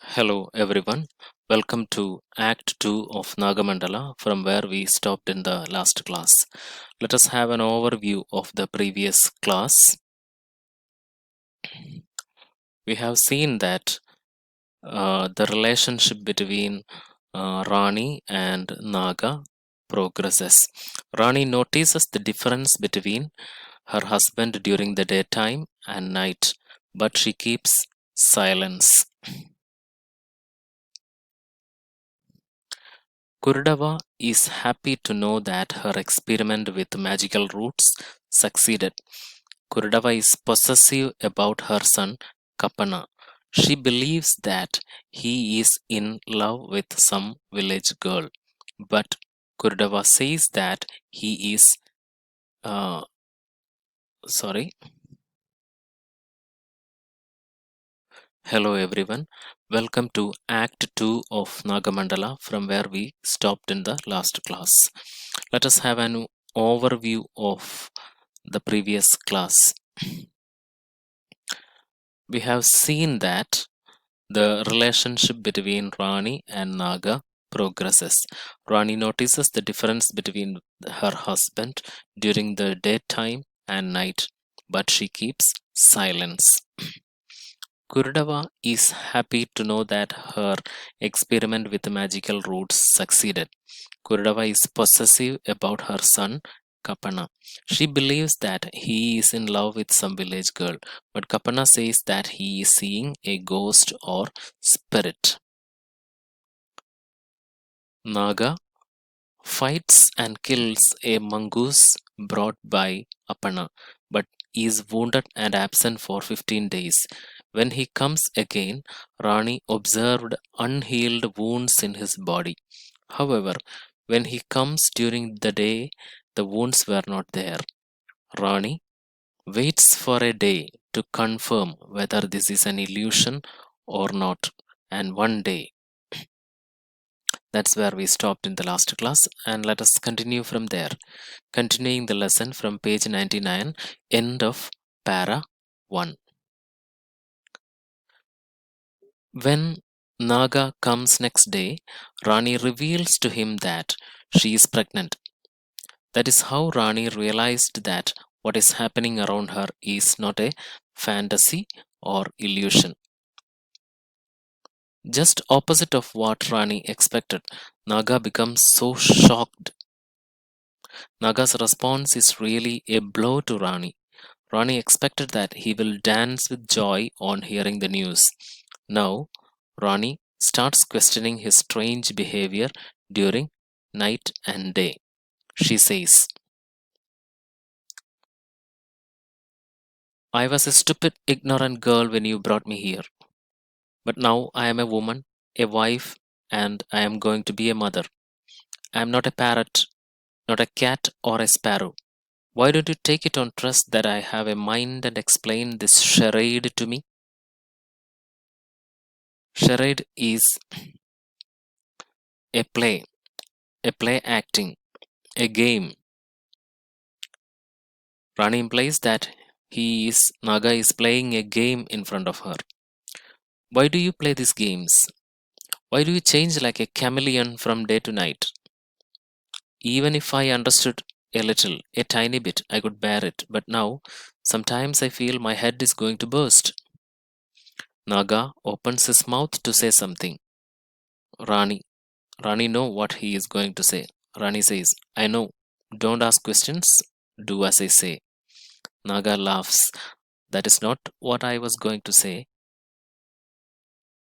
Hello everyone, welcome to Act 2 of Nagamandala from where we stopped in the last class. Let us have an overview of the previous class. We have seen that the relationship between Rani and Naga progresses. Rani notices the difference between her husband during the daytime and night, but she keeps silence. Kurdava is happy to know that her experiment with magical roots succeeded. Kurdava is possessive about her son Kapana. She believes that he is in love with some village girl, but Kurdava says that he is uh, sorry. Hello everyone. Welcome to Act 2 of Nagamandala from where we stopped in the last class. Let us have an overview of the previous class. We have seen that the relationship between Rani and Naga progresses. Rani notices the difference between her husband during the daytime and night, but she keeps silence. Kurdava is happy to know that her experiment with magical roots succeeded. Kurdava is possessive about her son Kapana. She believes that he is in love with some village girl, but Kapana says that he is seeing a ghost or spirit. Naga fights and kills a mongoose brought by Apana, but is wounded and absent for 15 days. When he comes again, Rani observed unhealed wounds in his body. However, when he comes during the day, the wounds were not there. Rani waits for a day to confirm whether this is an illusion or not, and one day. That's where we stopped in the last class, and let us continue from there. Continuing the lesson from page 99, end of para 1. When Naga comes next day, Rani reveals to him that she is pregnant. That is how Rani realized that what is happening around her is not a fantasy or illusion. Just opposite of what Rani expected, Naga becomes so shocked. Naga's response is really a blow to Rani. Rani expected that he will dance with joy on hearing the news. Now, Rani starts questioning his strange behavior during night and day. She says, I was a stupid, ignorant girl when you brought me here. But now I am a woman, a wife, and I am going to be a mother. I am not a parrot, not a cat or a sparrow. Why don't you take it on trust that I have a mind and explain this charade to me? Charade is a play acting, a game. Rani implies that Naga is playing a game in front of her. Why do you play these games? Why do you change like a chameleon from day to night? Even if I understood a little, a tiny bit, I could bear it. But now, sometimes I feel my head is going to burst. Naga opens his mouth to say something. Rani. Rani know what he is going to say. Rani says, I know. Don't ask questions. Do as I say. Naga laughs. That is not what I was going to say.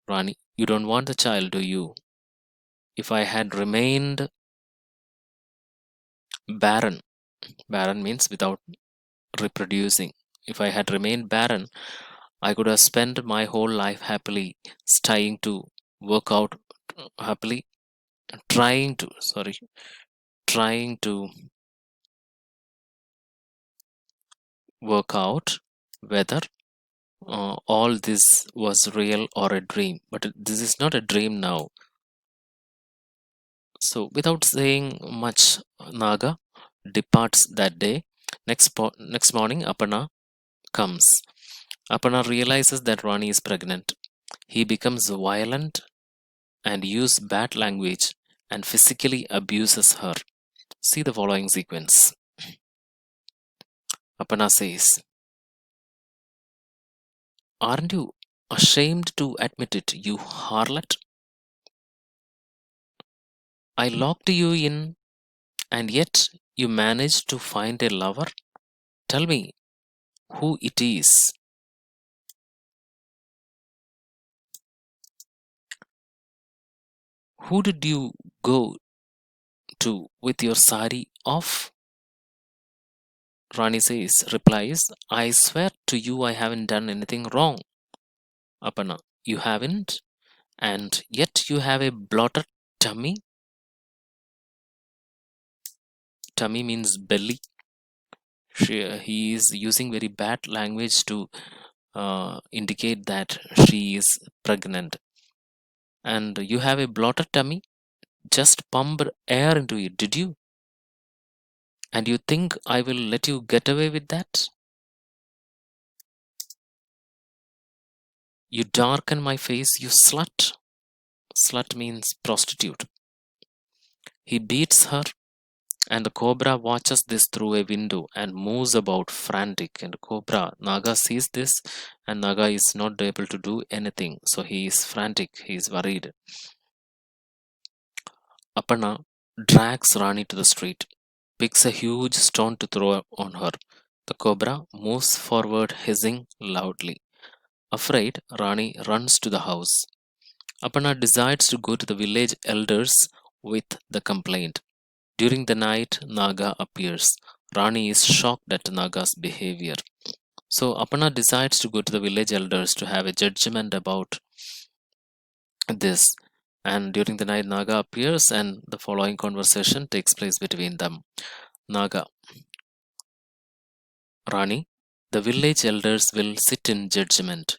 Rani, you don't want the child, do you? If I had remained barren, barren means without reproducing. If I had remained barren, I could have spent my whole life happily trying to work out, happily trying to work out whether all this was real or a dream. But this is not a dream now. So, without saying much, Naga departs that day. Next morning, Apana comes. Apana realizes that Rani is pregnant. He becomes violent and uses bad language and physically abuses her. See the following sequence. Apana says, "Aren't you ashamed to admit it, you harlot? I locked you in, and yet you managed to find a lover? Tell me who it is." "Who did you go to with your sari off?" Rani replies, "I swear to you I haven't done anything wrong." Apana, "You haven't? And yet you have a bloated tummy?" Tummy means belly. He is using very bad language to indicate that she is pregnant. "And you have a bloated tummy? Just pumped air into it, did you? And you think I will let you get away with that? You darken my face, you slut." Slut means prostitute. He beats her, and the cobra watches this through a window and moves about frantic. And cobra, Naga sees this, and Naga is not able to do anything. So he is frantic, he is worried. Aparna drags Rani to the street, picks a huge stone to throw on her. The cobra moves forward, hissing loudly. Afraid, Rani runs to the house. Aparna decides to go to the village elders with the complaint. During the night, Naga appears. Rani is shocked at Naga's behavior. So Aparna decides to go to the village elders to have a judgment about this. And during the night, Naga appears, and the following conversation takes place between them. Naga, "Rani, the village elders will sit in judgment.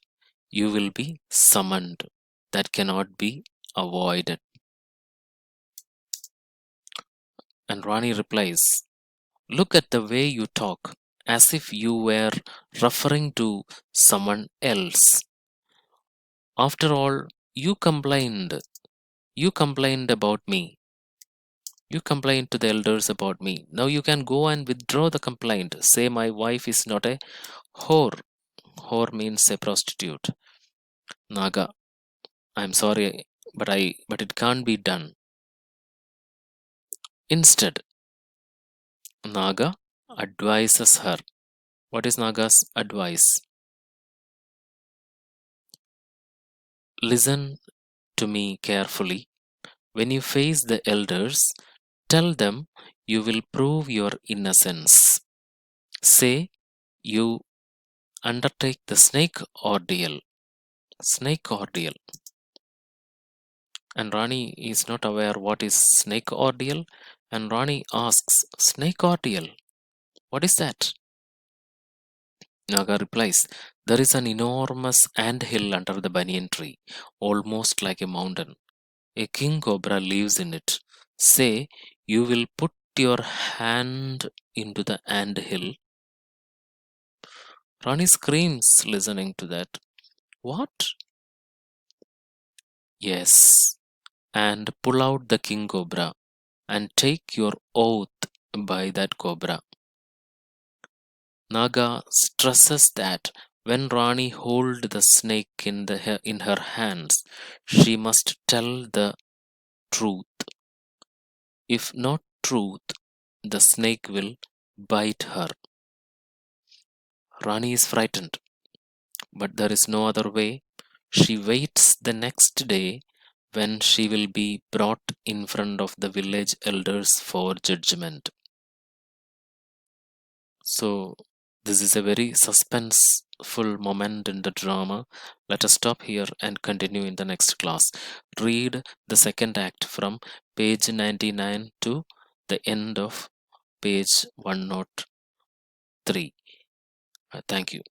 You will be summoned. That cannot be avoided." And Rani replies, "Look at the way you talk, as if you were referring to someone else. After all, you complained. You complained about me. You complained to the elders about me. Now you can go and withdraw the complaint. Say my wife is not a whore." Whore means a prostitute. Naga, "I'm sorry, but it can't be done." Instead, Naga advises her. What is Naga's advice? "Listen to me carefully. When you face the elders, tell them you will prove your innocence. Say you undertake the snake ordeal." Snake ordeal. And Rani is not aware what is snake ordeal. And Rani asks, "Snake ordeal? What is that?" Naga replies, "There is an enormous ant hill under the banyan tree, almost like a mountain. A king cobra lives in it. Say you will put your hand into the ant hill." Rani screams listening to that. "What?" "Yes, and pull out the king cobra and take your oath by that cobra." Naga stresses that when Rani hold the snake in her hands, she must tell the truth. If not truth, the snake will bite her. Rani is frightened, but there is no other way. She waits the next day when she will be brought in front of the village elders for judgment. So, this is a very suspenseful moment in the drama. Let us stop here and continue in the next class. Read the second act from page 99 to the end of page 103. Thank you.